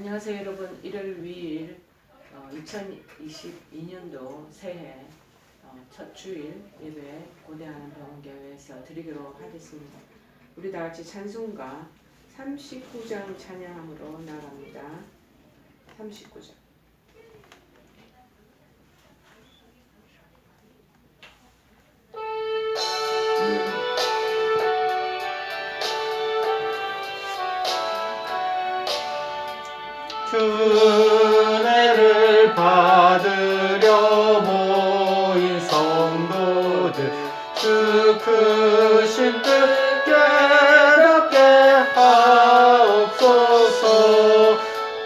안녕하세요 여러분. 1월 2일 2022년도 새해 첫 주일 예배 고대하는 병원교회에서 드리도록 하겠습니다. 우리 다같이 찬송가 39장 찬양함으로 나갑니다. 39장. 은혜를 받으려 모인 성도들, 주 크신 뜻 깨닫게 하옵소서.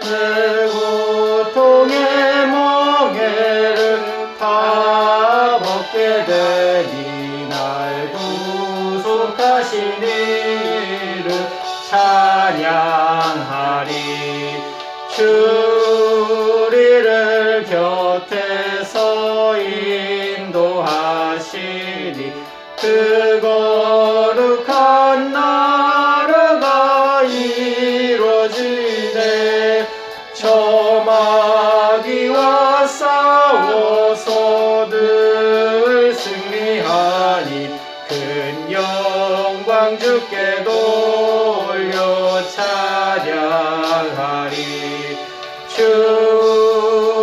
내 고통의 멍에를 다 벗게 되니 날 구속하신 이를 찬양하리. 주 우리를 곁에서 인도하시니 그 거룩한 나라가 이루어지네. 저 마귀와 싸워서 늘 승리하니 큰 영광 주께 돌려 찬양하리. 주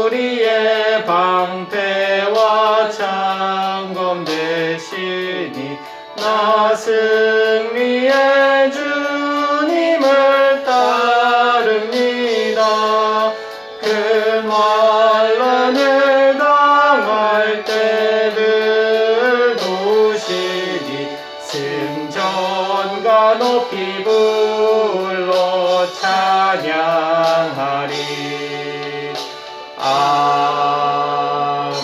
우리의 방패와 창검 되시니 나 승리의 주님을 따릅니다. 큰 환난을 당할 때를 도우시니 승전가 높이 불러 찬양하리. 아멘.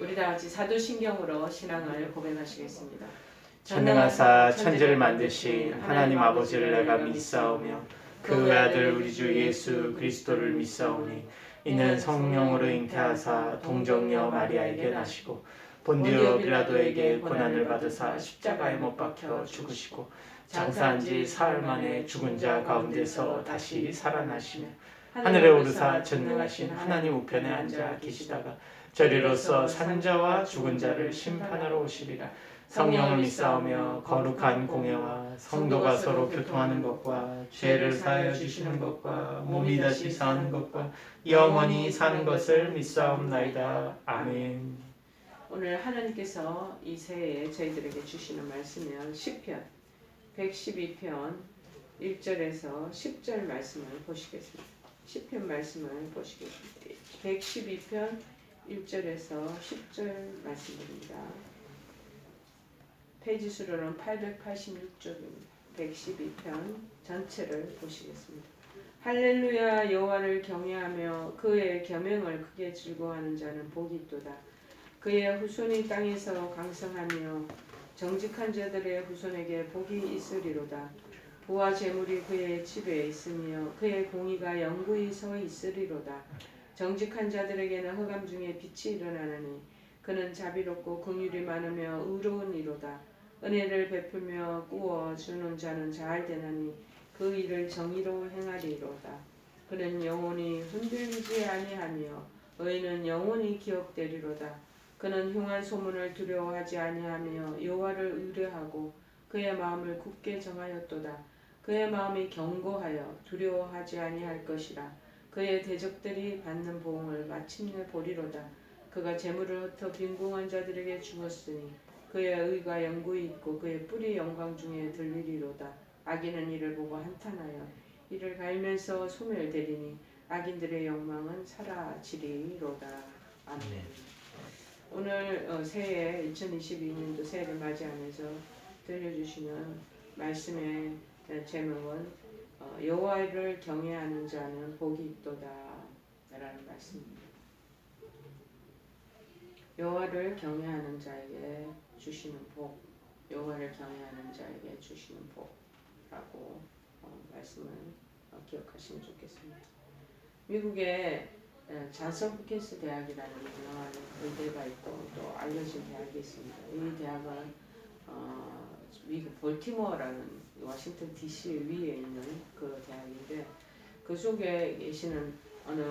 우리 다같이 사도신경으로 신앙을 고백하시겠습니다. 전능하사 천지를 만드신 하나님 아버지를 내가 믿사오며 그 아들 우리 주 예수 그리스도를 믿사오니 이는 성령으로 잉태하사 동정녀 마리아에게 나시고 본디오 빌라도에게 고난을 받으사 십자가에 못 박혀 죽으시고 장사한 지 사흘 만에 죽은 자 가운데서 다시 살아나시며 하늘에 오르사 전능하신 하나님 우편에 앉아 계시다가 저리로서 산 자와 죽은 자를 심판하러 오시리라. 성령을 믿사오며 거룩한 공예와 성도가 서로 교통하는 것과 죄를 사하여 주시는 것과 몸이 다시 사는 것과 영원히 사는 것을 믿사옵나이다. 아멘. 오늘 하나님께서 이 새해에 저희들에게 주시는 말씀은 시편 112편 1절에서 10절 말씀을 보시겠습니다. 시편 말씀을 보시겠습니다. 112편 1절에서 10절 말씀입니다. 페이지 수로는 886쪽입니다. 112편 전체를 보시겠습니다. 할렐루야. 여호와를 경외하며 그의 계명을 크게 즐거워하는 자는 복이 있도다. 그의 후손이 땅에서 강성하며 정직한 자들의 후손에게 복이 있으리로다. 부와 재물이 그의 집에 있으며 그의 공의가 영구히 서 있으리로다. 정직한 자들에게는 흑암 중에 빛이 일어나느니 그는 자비롭고 긍휼이 많으며 의로운 이로다. 은혜를 베풀며 꾸어 주는 자는 잘 되나니 그 일을 정의로 행하리로다. 그는 영원히 흔들리지 아니하며 의인은 영원히 기억되리로다. 그는 흉한 소문을 두려워하지 아니하며 여호와를 의뢰하고 그의 마음을 굳게 정하였도다. 그의 마음이 견고하여 두려워하지 아니할 것이라. 그의 대적들이 받는 보응을 마침내 보리로다. 그가 재물을 흩어 빈궁한 자들에게 주었으니 그의 의가 영구히 있고 그의 뿔이 영광 중에 들리리로다. 악인은 이를 보고 한탄하여 이를 갈면서 소멸되리니 악인들의 욕망은 사라지리로다. 아멘. 오늘 새해 2022년도 새해를 맞이하면서 들려주시는 말씀의 제목은 여호와를 경외하는 자는 복이 있도다 라는 말씀입니다. 여호와를 경외하는 자에게 주시는 복, 여호와를 경외하는 자에게 주시는 복라고 말씀을 기억하시면 좋겠습니다. 미국의 잔스 홉킨스 대학이라는 유명한 의대가 있고 또 알려진 대학이 있습니다. 이 대학은 미국 볼티모어라는 워싱턴 DC 위에 있는 그 대학인데 그 속에 계시는 어느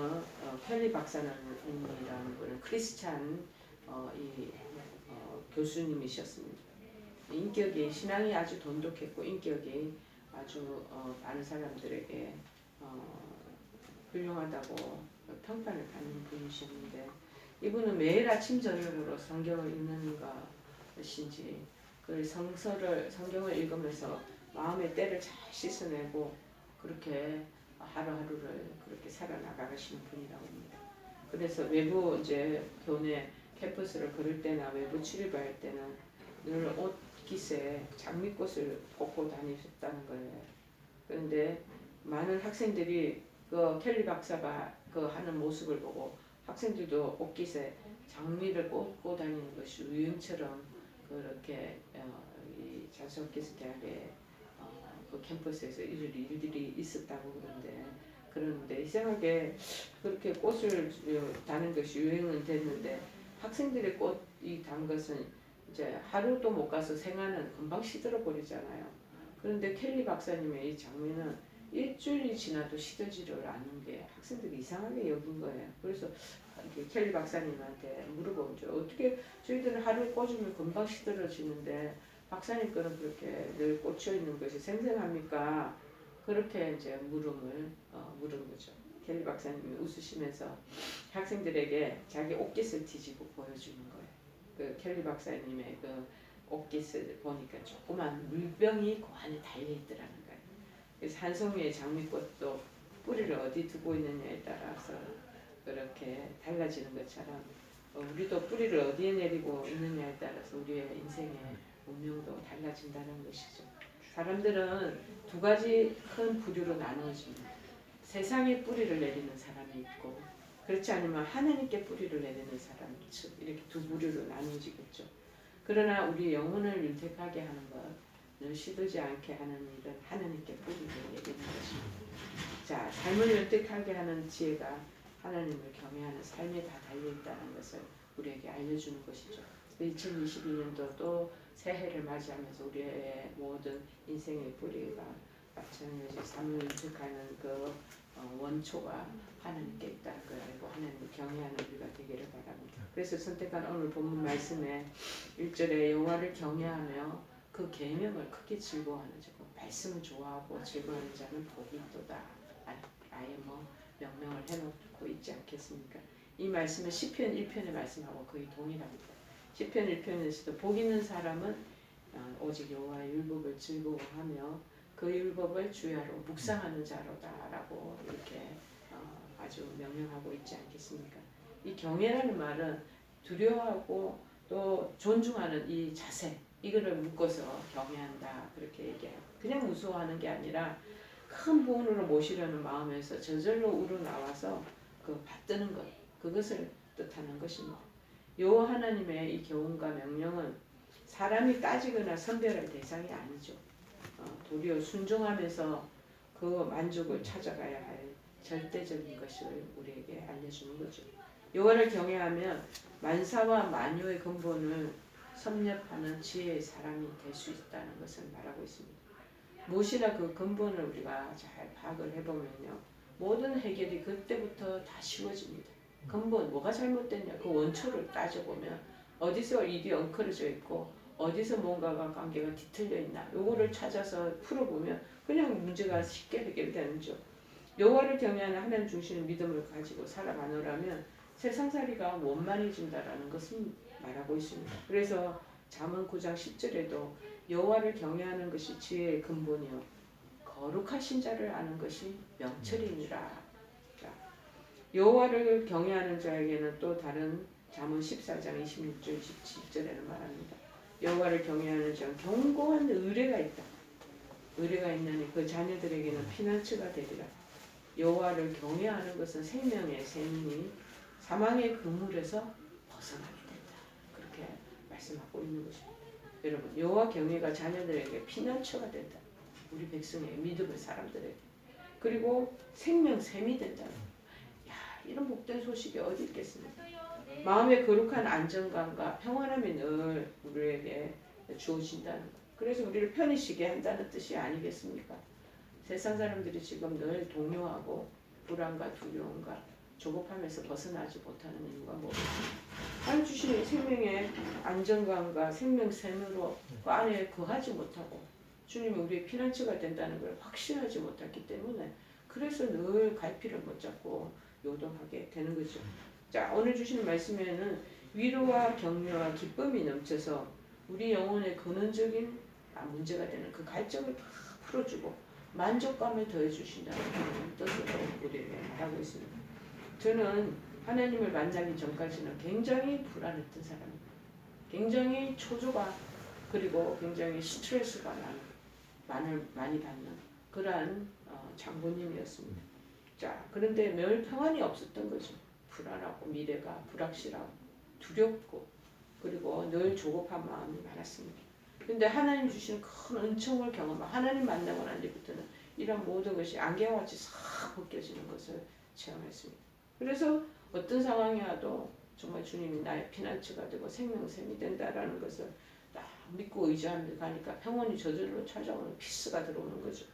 켈리 박사님이라는 분은 크리스찬 교수님이셨습니다. 인격이 신앙이 아주 돈독했고 인격이 아주 많은 사람들에게 훌륭하다고 평판을 받는 분이셨는데 이분은 매일 아침 저녁으로 성경을 읽는 것인지 그 성경을 읽으면서 마음의 때를 잘 씻어내고 그렇게 하루하루를 그렇게 살아나가시는 분이라고 합니다. 그래서 외부 이제 교내 캠퍼스를 걸을 때나 외부 출입할 때는 늘 옷깃에 장미꽃을 꽂고 다니셨다는 거예요. 그런데 많은 학생들이 그 켈리 박사가 그 하는 모습을 보고 학생들도 옷깃에 장미를 꽂고 다니는 것이 유행처럼 그렇게 이 잔스워키스 대학의 그 캠퍼스에서 일들이 있었다고 그러는데 이상하게 그렇게 꽃을 다는 것이 유행은 됐는데 학생들의 꽃이 단 것은 이제 하루도 못 가서 생화는 금방 시들어 버리잖아요. 그런데 켈리 박사님의 이 장미는 일주일이 지나도 시들지를 않는 게 학생들이 이상하게 여긴 거예요. 그래서 켈리 박사님한테 물어보죠. 어떻게 저희들은 하루에 꽂으면 금방 시들어지는데 박사님 거는 그렇게 늘 꽂혀 있는 것이 생생합니까? 그렇게 이제 물은 거죠. 켈리 박사님이 웃으시면서 학생들에게 자기 옷깃을 뒤집어 보여주는 거예요. 그 켈리 박사님의 그 옷깃을 보니까 조그만 물병이 그 안에 달려있더라는 거예요. 그래서 한 송이의 장미꽃도 뿌리를 어디 두고 있느냐에 따라서 그렇게 달라지는 것처럼 우리도 뿌리를 어디에 내리고 있느냐에 따라서 우리의 인생의 운명도 달라진다는 것이죠. 사람들은 두 가지 큰 부류로 나누어집니다. 세상에 뿌리를 내리는 사람이 있고 그렇지 않으면 하나님께 뿌리를 내리는 사람, 즉 이렇게 두 부류로 나누어지겠죠. 그러나 우리 영혼을 윤택하게 하는 것, 늘 시들지 않게 하는 일은 하나님께 뿌리를 내리는 것입니다. 자, 삶을 윤택하게 하는 지혜가 하나님을 경외하는 삶에 다 달려있다는 것을 우리에게 알려주는 것이죠. 2022년도 또 새해를 맞이하면서 우리의 모든 인생의 뿌리가 마찬가지 삶을 윤택하는 그 원초가 하나님께 있다는 걸 알고 하나님을 경외하는 우리가 되기를 바랍니다. 그래서 선택한 오늘 본문 말씀에 1절에 여호와를 경외하며 그 계명을 크게 즐거워하는 자, 말씀을 좋아하고 즐거워하는 자는 복이 있도다. 아예 명명을 해놓고 있지 않겠습니까? 이 말씀은 시편 1편의 말씀하고 거의 동일합니다. 시편 1편에서도 복 있는 사람은 오직 여호와의 율법을 즐거워하며 그 율법을 주야로 묵상하는 자로다라고 이렇게 아주 명령하고 있지 않겠습니까? 이 경외라는 말은 두려워하고 또 존중하는 이 자세 이거를 묶어서 경외한다 그렇게 얘기해요. 그냥 무서워하는 게 아니라 큰 보은으로 모시려는 마음에서 저절로 우러나와서 그 받드는 것 그것을 뜻하는 것입니다. 여호와 하나님의 이 교훈과 명령은 사람이 따지거나 선별할 대상이 아니죠. 도리어 순종하면서 그 만족을 찾아가야 할 절대적인 것을 우리에게 알려주는 거죠. 여호와를 경외하면 만사와 만유의 근본을 섭렵하는 지혜의 사람이 될 수 있다는 것을 말하고 있습니다. 무엇이나 그 근본을 우리가 잘 파악을 해보면요. 모든 해결이 그때부터 다 쉬워집니다. 근본, 뭐가 잘못됐냐 그 원초를 따져보면 어디서 일이 엉클어져 있고 어디서 뭔가가 관계가 뒤틀려 있나 요거를 찾아서 풀어보면 그냥 문제가 쉽게 해결되는죠. 여호와를 경외하는 하나님 중심의 믿음을 가지고 살아가노라면 세상살이가 원만해진다라는 것을 말하고 있습니다. 그래서 잠언 9장 10절에도 여호와를 경외하는 것이 지혜의 근본이요 거룩하신 자를 아는 것이 명철이니라. 여호와를 경외하는 자에게는 또 다른 잠언 14장 26절 27절에는 말합니다. 여호와를 경외하는 자는 견고한 의뢰가 있다. 의뢰가 있나니 그 자녀들에게는 피난처가 되리라. 여호와를 경외하는 것은 생명의 샘이니 사망의 그물에서 벗어나게 된다. 그렇게 말씀하고 있는 것입니다. 여러분 여호와 경외가 자녀들에게 피난처가 된다. 우리 백성의 믿음의 사람들에게. 그리고 생명 샘이 된다. 야, 이런 복된 소식이 어디 있겠습니까? 마음의 거룩한 안정감과 평안함이 늘 우리에게 주어진다는 것. 그래서 우리를 편히 쉬게 한다는 뜻이 아니겠습니까? 세상 사람들이 지금 늘 동요하고 불안과 두려움과 조급함에서 벗어나지 못하는 이유가 뭐겠습니까? 하나님 주시는 생명의 안정감과 생명샘으로 그 안에 거하지 못하고 주님이 우리의 피난처가 된다는 걸 확신하지 못했기 때문에 그래서 늘 갈피를 못 잡고 요동하게 되는 거죠. 자, 오늘 주시는 말씀에는 위로와 격려와 기쁨이 넘쳐서 우리 영혼의 근원적인 문제가 되는 그 갈증을 다 풀어주고 만족감을 더해주신다는 뜻으로 우리에게 말하고 있습니다. 저는 하나님을 만나기 전까지는 굉장히 불안했던 사람입니다. 굉장히 초조가 그리고 굉장히 스트레스가 많이 받는 그러한 장로님이었습니다. 자, 그런데 늘 평안이 없었던 거죠. 불안하고 미래가 불확실하고 두렵고 그리고 늘 조급한 마음이 많았습니다. 근데 하나님 주시는 큰 은총을 경험하고 하나님 만나고 난 뒤부터는 이런 모든 것이 안개와 같이 싹 벗겨지는 것을 체험했습니다. 그래서 어떤 상황이 와도 정말 주님이 나의 피난처가 되고 생명샘이 된다라는 것을 딱 믿고 의지하며 가니까 평온이 저절로 찾아오는 피스가 들어오는 거죠.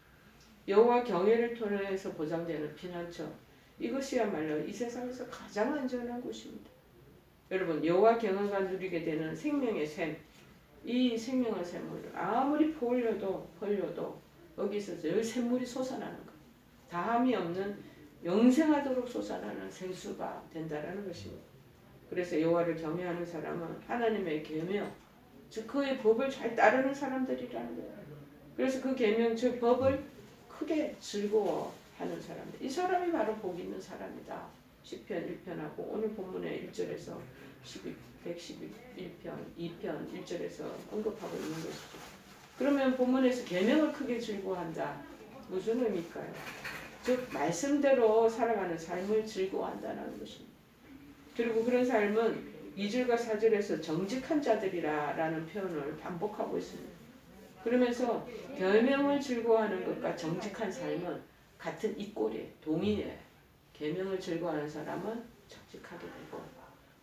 여호와 경외를 통해서 보장되는 피난처, 이것이야말로 이 세상에서 가장 안전한 곳입니다. 여러분, 여호와 경외가 누리게 되는 생명의 샘, 이 생명의 샘을 아무리 벌려도 여기서 늘 샘물이 솟아나는 것, 다함이 없는 영생하도록 솟아나는 생수가 된다라는 것입니다. 그래서 여호와를 경외하는 사람은 하나님의 계명, 즉 그의 법을 잘 따르는 사람들이라는 거예요. 그래서 그 계명, 즉 법을 크게 즐거워하는 사람들, 이 사람이 바로 복 있는 사람이다. 시편 1편하고 오늘 본문의 1절에서 111편 2편 1절에서 언급하고 있는 것이죠. 그러면 본문에서 계명을 크게 즐거워한다. 무슨 의미일까요? 즉 말씀대로 살아가는 삶을 즐거워한다는 것입니다. 그리고 그런 삶은 2절과 4절에서 정직한 자들이라는 표현을 반복하고 있습니다. 그러면서 계명을 즐거워하는 것과 정직한 삶은 같은 이꼴이에요. 동의해요. 계명을 즐거워하는 사람은 정직하게 되고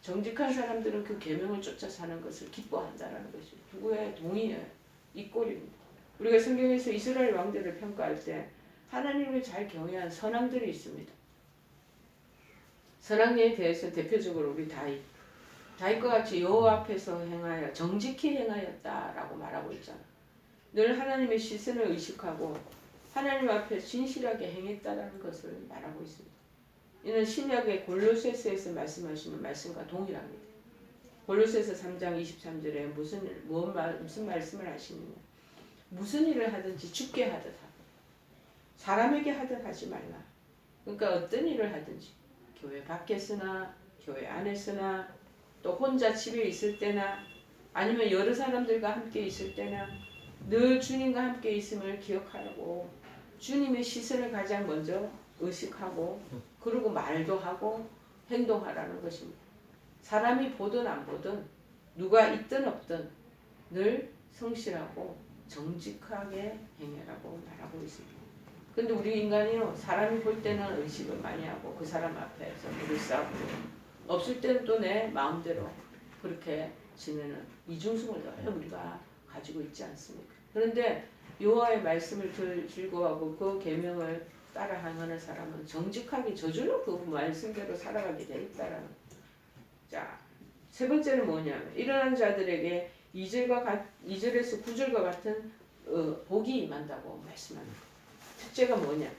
정직한 사람들은 그 계명을 쫓아 사는 것을 기뻐한다는 것이 누구의 동의해요. 이꼴입니다. 우리가 성경에서 이스라엘 왕들을 평가할 때 하나님을 잘 경외한 선왕들이 있습니다. 선왕에 대해서 대표적으로 우리 다윗과 같이 여호와 앞에서 행하여 정직히 행하였다라고 말하고 있잖아. 늘 하나님의 시선을 의식하고 하나님 앞에 진실하게 행했다라는 것을 말하고 있습니다. 이는 신약의 골로새서에서 말씀하시는 말씀과 동일합니다. 골로새서 3장 23절에 무슨 말씀을 하시느냐. 무슨 일을 하든지 주께 하듯 하고 사람에게 하듯 하지 말라. 그러니까 어떤 일을 하든지 교회 밖에서나 교회 안에서나 또 혼자 집에 있을 때나 아니면 여러 사람들과 함께 있을 때나 늘 주님과 함께 있음을 기억하라고 주님의 시선을 가장 먼저 의식하고 그리고 말도 하고 행동하라는 것입니다. 사람이 보든 안 보든 누가 있든 없든 늘 성실하고 정직하게 행해라고 말하고 있습니다. 근데 우리 인간이요 사람이 볼 때는 의식을 많이 하고 그 사람 앞에서 물을 쌓고 없을 때는 또 내 마음대로 그렇게 지내는 이중성을 늘 우리가 가지고 있지 않습니까? 그런데 여호와의 말씀을 즐거워하고 그 계명을 따라 행하는 사람은 정직하게 저절로 그 말씀대로 살아가게 돼 있다라는. 자, 세 번째는 뭐냐면 일어난 자들에게 2절에서 9절과 같은 복이 임한다고 말씀합니다. 첫째가 뭐냐?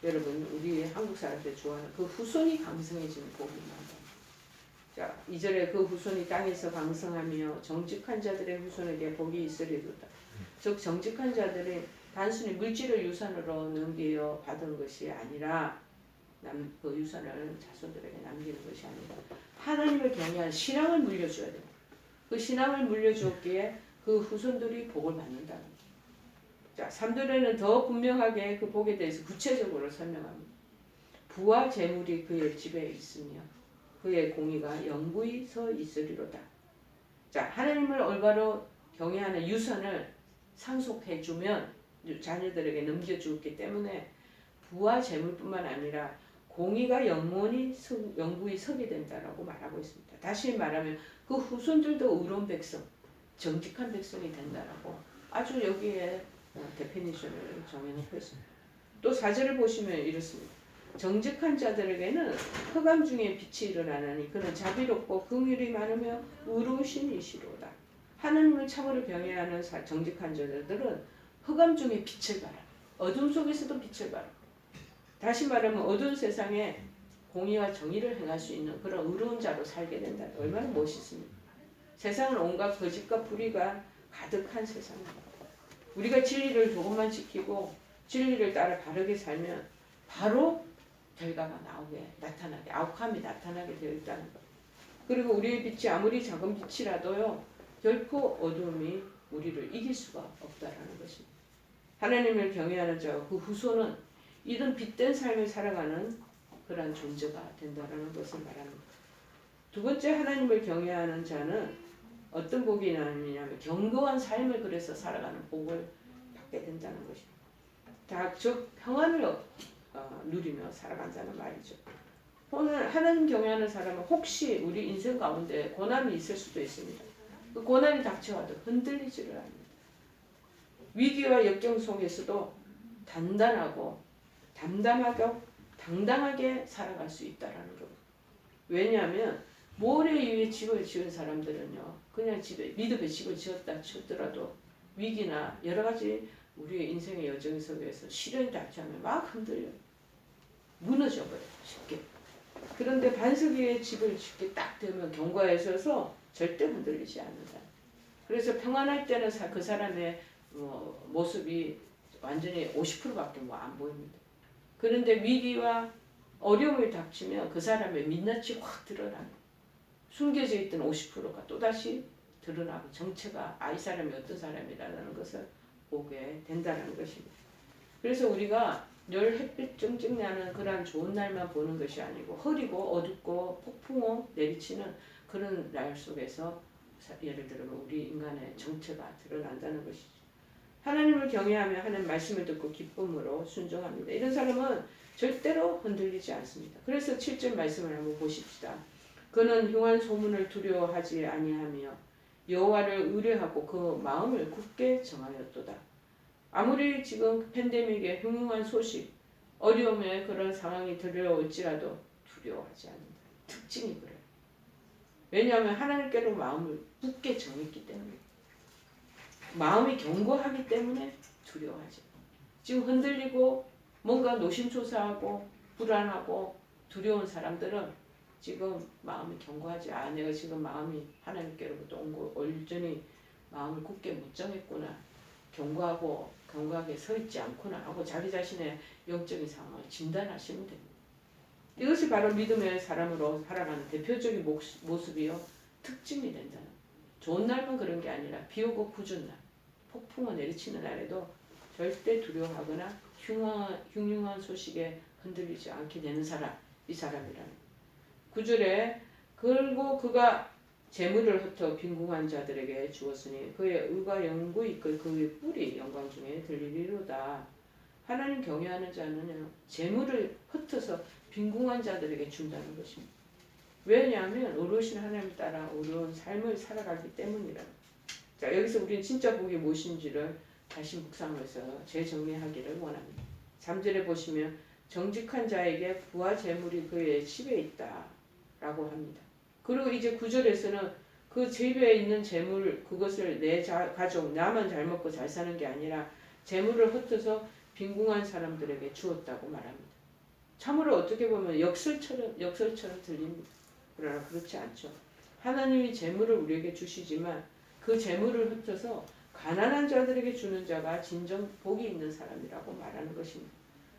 여러분 우리 한국 사람들 좋아하는 그 후손이 강성해지는 복이 임한다. 자, 2절에 그 후손이 땅에서 강성하며 정직한 자들의 후손에게 복이 있으리로다. 즉 정직한 자들이 단순히 물질을 유산으로 넘겨 받은 것이 아니라 그 유산을 자손들에게 남기는 것이 아니라 하나님을 경외한 신앙을 물려줘야 됩니다. 그 신앙을 물려주었기에 그 후손들이 복을 받는다는 거죠. 자, 3절에는 더 분명하게 그 복에 대해서 구체적으로 설명합니다. 부와 재물이 그의 집에 있으며 그의 공의가 영구히 서 있으리로다. 자, 하나님을 올바로 경외하는 유산을 상속해주면 자녀들에게 넘겨주었기 때문에 부와 재물뿐만 아니라 공의가 영구히 서게 된다라고 말하고 있습니다. 다시 말하면 그 후손들도 의로운 백성, 정직한 백성이 된다라고 아주 여기에 데피니션을 정해놓고 있습니다. 또 4절을 보시면 이렇습니다. 정직한 자들에게는 흑암 중에 빛이 일어나나니 그는 자비롭고 긍휼이 많으며 의로우신 이시로다. 하나님을 참으로 경외하는 정직한 자들은 흑암 중에 빛을 발하. 어둠 속에서도 빛을 발하. 다시 말하면 어두운 세상에 공의와 정의를 행할 수 있는 그런 의로운 자로 살게 된다. 얼마나 멋있습니까? 세상은 온갖 거짓과 불의가 가득한 세상입니다. 우리가 진리를 조금만 지키고 진리를 따라 바르게 살면 바로 결과가 나타나게 아웃감이 나타나게 되어 있다는 것. 그리고 우리의 빛이 아무리 작은 빛이라도요 결코 어두움이 우리를 이길 수가 없다라는 것입니다. 하나님을 경외하는 자와 그 후손은 이런 빛된 삶을 살아가는 그러한 존재가 된다라는 것을 말합니다. 두 번째, 하나님을 경외하는 자는 어떤 복이 나느냐면 견고한 삶을 그래서 살아가는 복을 받게 된다는 것입니다. 즉 평안을 누리며 살아간다는 말이죠. 오늘 하나님 경외하는 사람은 혹시 우리 인생 가운데 고난이 있을 수도 있습니다. 그 고난이 닥쳐와도 흔들리지를 않습니다. 위기와 역경 속에서도 단단하고 당당하게 살아갈 수 있다라는 것. 왜냐하면 모래 위에 집을 지은 사람들은요, 그냥 믿음의 집을 지었다 치더라도 위기나 여러 가지 우리의 인생의 여정 속에서 시련이 닥치면 막 흔들려요. 무너져버려요, 쉽게. 그런데 반석 위에 집을 짓게 딱 되면 견고하게 서서 절대 흔들리지 않는다. 그래서 평안할 때는 그 사람의 모습이 완전히 50%밖에 안 보입니다. 그런데 위기와 어려움이 닥치면 그 사람의 민낯이 확 드러나요. 숨겨져 있던 50%가 또다시 드러나고 정체가 이 사람이 어떤 사람이라는 것을 보게 된다는 것입니다. 그래서 우리가 늘 햇빛 쨍쨍 나는 그러한 좋은 날만 보는 것이 아니고 흐리고 어둡고 폭풍우 내리치는 그런 날 속에서 예를 들면 우리 인간의 정체가 드러난다는 것이죠. 하나님을 경외하며 하는 말씀을 듣고 기쁨으로 순종합니다. 이런 사람은 절대로 흔들리지 않습니다. 그래서 7절 말씀을 한번 보십시다. 그는 흉한 소문을 두려워하지 아니하며 여호와를 의뢰하고 그 마음을 굳게 정하였도다. 아무리 지금 팬데믹의 흉흉한 소식, 어려움의 그런 상황이 들려올지라도 두려워하지 않는다. 특징이 그래요. 왜냐하면 하나님께로 마음을 굳게 정했기 때문에, 마음이 견고하기 때문에 두려워하지. 지금 흔들리고 뭔가 노심초사하고 불안하고 두려운 사람들은 지금 마음이 견고하지. 내가 지금 마음이 하나님께로부터 온 거 온전히 마음을 굳게 못 정했구나. 견고하게 서 있지 않구나 하고 자기 자신의 영적인 상황을 진단하시면 됩니다. 이것이 바로 믿음의 사람으로 살아가는 대표적인 모습이요. 특징이 된다는. 좋은 날만 그런 게 아니라 비 오고 궂은 날, 폭풍우 내리치는 날에도 절대 두려워하거나 흉흉한 소식에 흔들리지 않게 되는 사람, 이 사람이라는. 9절에 그리고 그가 재물을 흩어 빈궁한 자들에게 주었으니 그의 의가 영구히 이끌 그의 뿔이 영광 중에 들리리로다. 하나님 경외하는 자는 재물을 흩어서 빈궁한 자들에게 준다는 것입니다. 왜냐하면 의로우신 하나님 따라 의로운 삶을 살아가기 때문이라. 자, 여기서 우리는 진짜 복이 무엇인지를 다시 묵상해서 재정리하기를 원합니다. 3절에 보시면 정직한 자에게 부와 재물이 그의 집에 있다 라고 합니다. 그리고 이제 9절에서는 그 집에 있는 재물, 그것을 내 가족, 나만 잘 먹고 잘 사는 게 아니라 재물을 흩어서 빈궁한 사람들에게 주었다고 말합니다. 참으로 어떻게 보면 역설처럼 들립니다. 그러나 그렇지 않죠. 하나님이 재물을 우리에게 주시지만 그 재물을 흩어서 가난한 자들에게 주는 자가 진정 복이 있는 사람이라고 말하는 것입니다.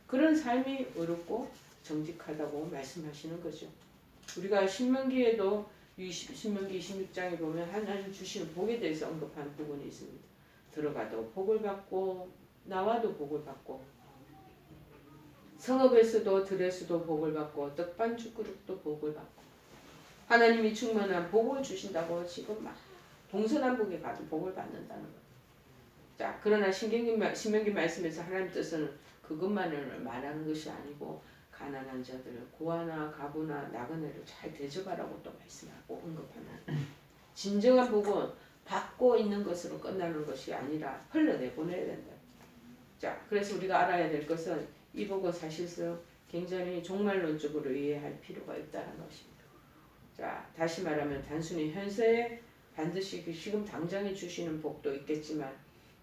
그런 삶이 의롭고 정직하다고 말씀하시는 거죠. 우리가 신명기에도 신명기 26장에 보면 하나님 주시는 복에 대해서 언급하는 부분이 있습니다. 들어가도 복을 받고 나와도 복을 받고 성읍에서도 들에서도 복을 받고 떡반죽 그릇도 복을 받고 하나님이 충만한 복을 주신다고 지금 막 동서남북에 가도 복을 받는다는 것. 자, 그러나 신명기 말씀에서 하나님 뜻은 그것만을 말하는 것이 아니고 가난한 자들, 고아나 가부나 나그네를 잘 대접하라고 또 말씀하고 언급하는. 진정한 복은 받고 있는 것으로 끝나는 것이 아니라 흘러내보내야 된다. 자, 그래서 우리가 알아야 될 것은 이 부분 사실상 굉장히 종말론적으로 이해할 필요가 있다는 것입니다. 자, 다시 말하면 단순히 현세에 반드시 그 지금 당장에 주시는 복도 있겠지만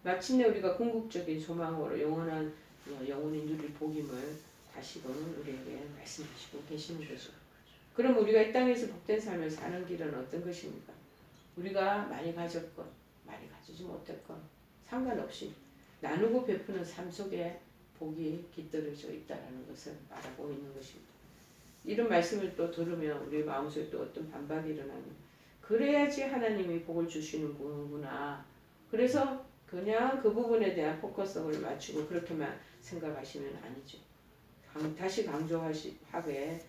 마침내 우리가 궁극적인 소망으로 영원한 영원히 누릴 복임을 다시금 우리에게 말씀하시고 계시는 거죠. 그럼 우리가 이 땅에서 복된 삶을 사는 길은 어떤 것입니까? 우리가 많이 가졌건 많이 가지지 못했건 상관없이 나누고 베푸는 삶 속에 복이 깃들어져 있다는 것을 말하고 있는 것입니다. 이런 말씀을 또 들으면 우리 마음속에 또 어떤 반박이 일어나면 그래야지 하나님이 복을 주시는구나. 그래서 그냥 그 부분에 대한 포커스를 맞추고 그렇게만 생각하시면 아니죠. 다시 강조하게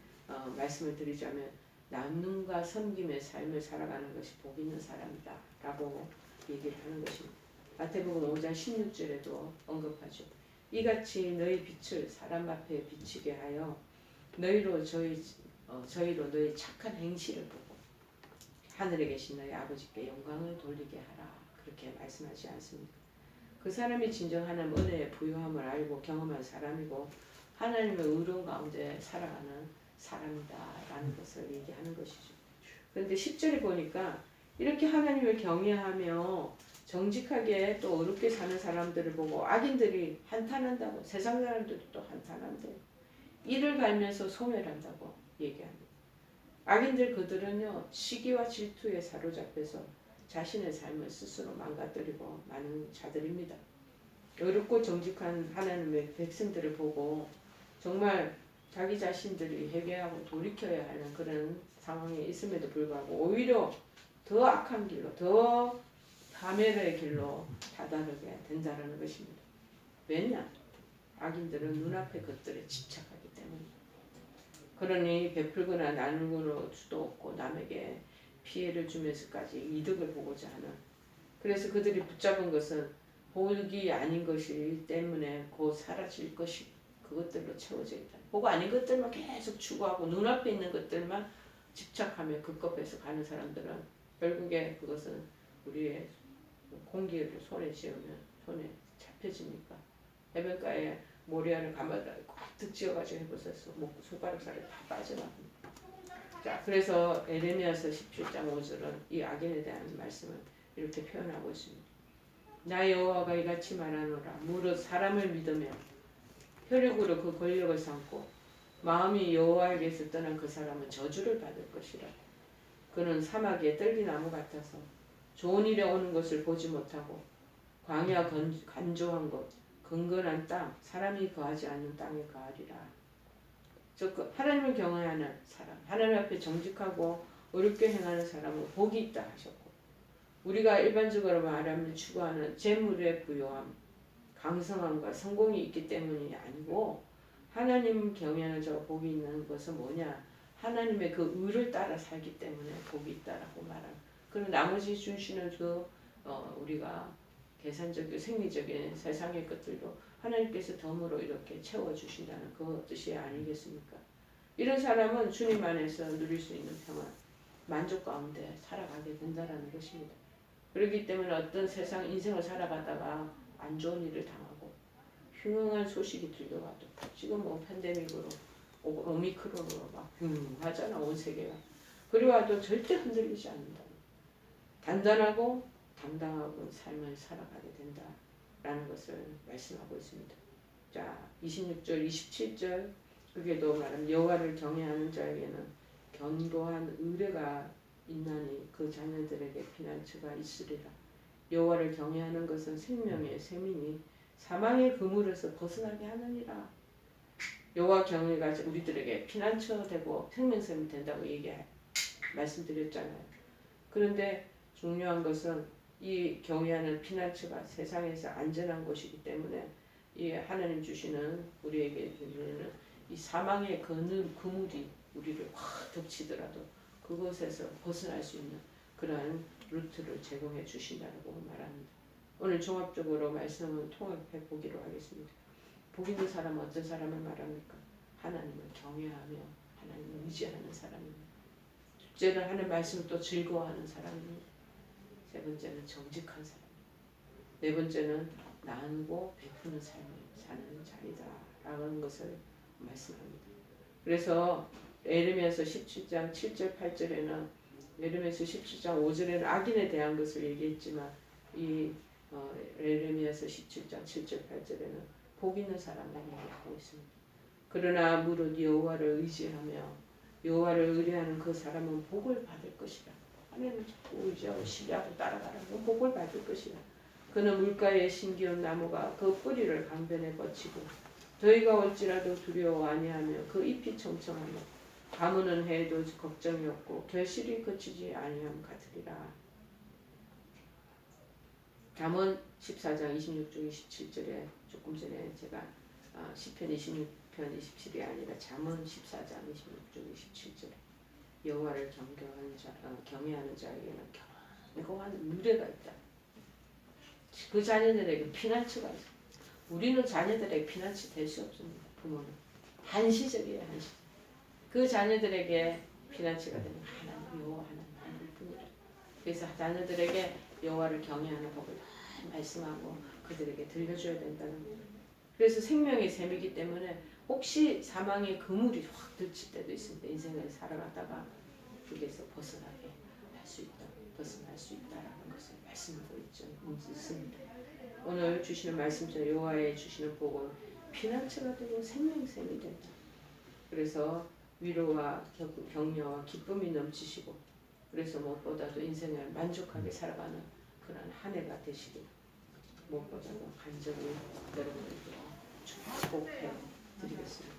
말씀을 드리자면 나눔과 섬김의 삶을 살아가는 것이 복 있는 사람이다 라고 얘기를 하는 것입니다. 마태복음 5장 16절에도 언급하죠. 이같이 너희 빛을 사람 앞에 비치게 하여 저희로 너희 착한 행실을 보고 하늘에 계신 너희 아버지께 영광을 돌리게 하라. 그렇게 말씀하지 않습니까? 그 사람이 진정 하나님 은혜의 부유함을 알고 경험한 사람이고 하나님의 의로운 가운데 살아가는 사람이다라는 것을 얘기하는 것이죠. 그런데 10절에 보니까 이렇게 하나님을 경외하며 정직하게 또 어렵게 사는 사람들을 보고 악인들이 한탄한다고 세상 사람들도 또 한탄한대요. 이를 갈면서 소멸한다고 얘기합니다. 악인들 그들은요 시기와 질투에 사로잡혀서 자신의 삶을 스스로 망가뜨리고 많은 자들입니다. 어렵고 정직한 하나님의 백성들을 보고 정말 자기 자신들이 회개하고 돌이켜야 하는 그런 상황에 있음에도 불구하고 오히려 더 악한 길로 더 파멸의 길로 다다르게 된다는 것입니다. 왜냐? 악인들은 눈앞의 것들에 집착하기 때문입니다. 그러니 베풀거나 나누고는 수도 없고 남에게 피해를 주면서까지 이득을 보고자 하는 그래서 그들이 붙잡은 것은 복이 아닌 것이기 때문에 곧 사라질 것이 그것들로 채워져 있다. 복 아닌 것들만 계속 추구하고 눈앞에 있는 것들만 집착하며 급급해서 가는 사람들은 결국에 그것은 우리의 공기를 손에 쥐으면 손에 잡혀지니까 해변가에 모래알을 감아다 꽉 쥐어가지고 해보셨어. 손가락살이 다 빠져나갑니다. 자, 그래서 에레미야서 17장 5절은 이 악인에 대한 말씀을 이렇게 표현하고 있습니다. 나 여호와가 이같이 말하노라. 무릇 사람을 믿으며 혈육으로 그 권력을 삼고 마음이 여호와에게서 떠난 그 사람은 저주를 받을 것이라. 그는 사막의 떨기나무 같아서 좋은 일에 오는 것을 보지 못하고 광야 간조한 곳 근근한 땅 사람이 거하지 않는 땅에 거하리라. 즉 하나님을 경외하는 사람 하나님 앞에 정직하고 어렵게 행하는 사람은 복이 있다 하셨고 우리가 일반적으로 말하면 추구하는 재물의 부요함 강성함과 성공이 있기 때문이 아니고 하나님 경외하는 자가 복이 있는 것은 뭐냐 하나님의 그 의를 따라 살기 때문에 복이 있다라고 말합니다. 그리고 나머지 주시는 우리가 계산적이고 생리적인 세상의 것들도 하나님께서 덤으로 이렇게 채워주신다는 그 뜻이 아니겠습니까? 이런 사람은 주님 안에서 누릴 수 있는 평안, 만족 가운데 살아가게 된다는 것입니다. 그렇기 때문에 어떤 세상 인생을 살아가다가 안 좋은 일을 당하고 흉흉한 소식이 들려와도 지금 뭐 팬데믹으로 오미크론으로 막 하잖아 온 세계가. 그리와도 절대 흔들리지 않는다. 단단하고 당당하고 삶을 살아가게 된다라는 것을 말씀하고 있습니다. 자, 26절, 27절 그게도 말하면 여호와를 경외하는 자에게는 견고한 의뢰가 있나니 그 자녀들에게 피난처가 있으리라. 여호와를 경외하는 것은 생명의 셈이니 사망의 그물에서 벗어나게 하느니라. 여호와 경외가 우리들에게 피난처 되고 생명샘이 된다고 말씀드렸잖아요. 그런데 중요한 것은 이 경외하는 피난처가 세상에서 안전한 곳이기 때문에 이 하나님 주시는 우리에게 주시는 이 사망의 그물이 우리를 확 덮치더라도 그것에서 벗어날 수 있는 그러한 루트를 제공해 주신다고 말합니다. 오늘 종합적으로 말씀을 통합해 보기로 하겠습니다. 복 있는 사람은 어떤 사람을 말합니까? 하나님을 경외하며 하나님을 의지하는 사람입니다. 둘째는 하나님 말씀을 또 즐거워하는 사람입니다. 세 번째는 정직한 사람. 네 번째는 나누고 베푸는 삶을 사는 자이다 라는 것을 말씀합니다. 그래서 에레미야서 17장 7절 8절에는 에레미야서 17장 5절에는 악인에 대한 것을 얘기했지만 이 에레미야서 17장 7절 8절에는 복 있는 사람만 얘기하고 있습니다. 그러나 무릇 여호와를 의지하며 여호와를 의뢰하는 그 사람은 복을 받을 것이라. 하나님을 자꾸 의지하고 신뢰하고 따라가라면 복을 받을 것이라. 그는 물가에 심기운 나무가 그 뿌리를 강변에 뻗치고 더위가 올지라도 두려워 아니하며 그 잎이 청청하며 가무는 해도 걱정이 없고 결실이 그치지 아니함 같으리라. 잠언 14장 26절 27절에 조금 전에 제가 시편 26편 27이 아니라 잠언 14장 26절 27절에 여호와를 경외하는 자에게는 견고한 유래가 있다. 그 자녀들에게 피난처가 있어. 우리는 자녀들에게 피난처 될 수 없습니다. 부모는 한시적이에요. 한시. 그 자녀들에게 피난처가 되는 하나님 여호와 하나님 뿐이라. 그래서 자녀들에게 여호와를 경외하는 법을 말씀하고 그들에게 들려줘야 된다는 거예요. 그래서 생명의 셈이기 때문에 혹시 사망의 그물이 확 들칠 때도 있습니다. 인생을 살아가다가 그게서 벗어나게 할 수 있다. 벗어날 수 있다라는 것을 말씀하고 있습니다. 오늘 주시는 말씀처럼 여호와의 주시는 복은 피난처가 되고 생명샘이 된다. 그래서 위로와 격려와 기쁨이 넘치시고 그래서 무엇보다도 인생을 만족하게 살아가는 그런 한 해가 되시길 무엇보다도 간절히 여러분에게 축복해 드리겠습니다.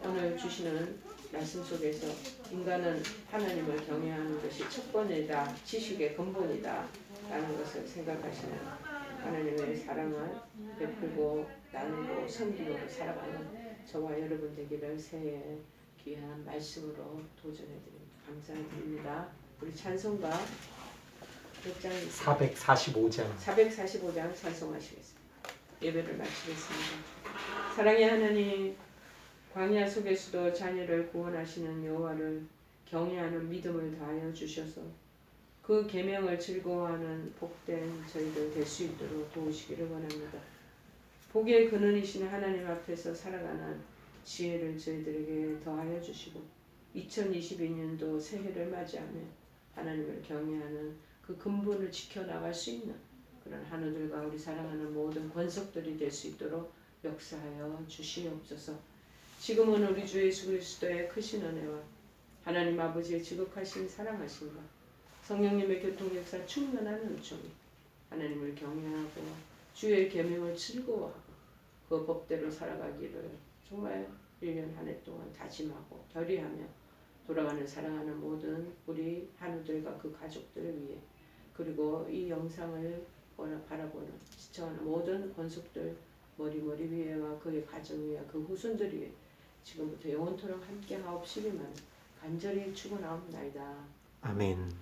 오늘 주시는 말씀 속에서 인간은 하나님을 경외하는 것이 첫 번이다. 지식의 근본이다. 라는 것을 생각하시는 하나님의 사랑을 베풀고 나누고 섬기고 살아가는 저와 여러분 되기를 새해 귀한 말씀으로 도전해드립니다. 감사드립니다. 우리 찬송가 몇 장입니까? 445장 찬송하시겠습니다. 예배를 마치겠습니다. 사랑의 하나님, 광야 속에서도 자녀를 구원하시는 여호와를 경외하는 믿음을 다하여 주셔서 그 계명을 즐거워하는 복된 저희들 될 수 있도록 도우시기를 원합니다. 복의 근원이신 하나님 앞에서 살아가는 지혜를 저희들에게 더하여 주시고 2022년도 새해를 맞이하며 하나님을 경외하는 그 근본을 지켜나갈 수 있는 그런 한우들과 우리 사랑하는 모든 권속들이 될 수 있도록 역사하여 주시옵소서. 지금은 우리 주 예수 그리스도의 크신 은혜와 하나님 아버지의 지극하신 사랑하심과 성령님의 교통역사 충만한 은총이 하나님을 경외하고 주의 계명을 즐거워하고 그 법대로 살아가기를 정말 1년 한 해 동안 다짐하고 결의하며 돌아가는 사랑하는 모든 우리 한우들과 그 가족들을 위해 그리고 이 영상을 바라보는 시청하는 모든 권속들 머리 위에와 그의 가정 위에 그 후손들 위에 지금부터 영원토록 함께 하옵시기만 간절히 축원하옵나이다. 아멘.